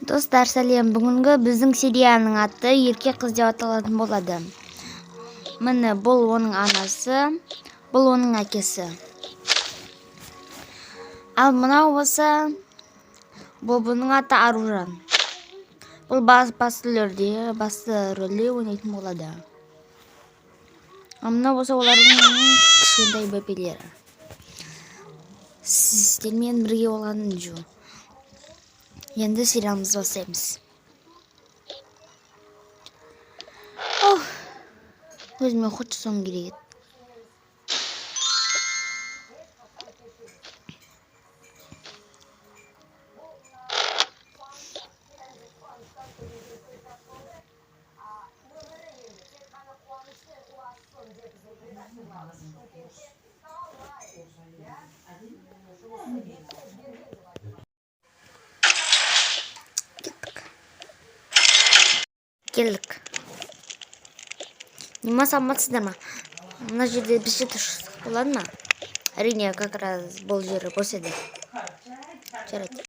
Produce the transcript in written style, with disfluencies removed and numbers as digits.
Достар, сәлем. Бүгінгі біздің серияның аты еркек қыз деп аталатын болады. Міне, бұл оның анасы, бұл оның әкесі. Ал мынау болса, бұл бұның аты Аружан. Бұл басты рөлде ойнайтын болады. Ал мынау болса, олардың кішкентай бөпелері. Сіздермен бірге болған Джу. Енді сериалымызды бастаймыз. Өзіме ход жасауым керек еді. Келдік. Нема саламатсыздар ма? Мына жерде біз тұрсақ болады ма? Әрине, как раз бұл жері бос еді. Жарайды.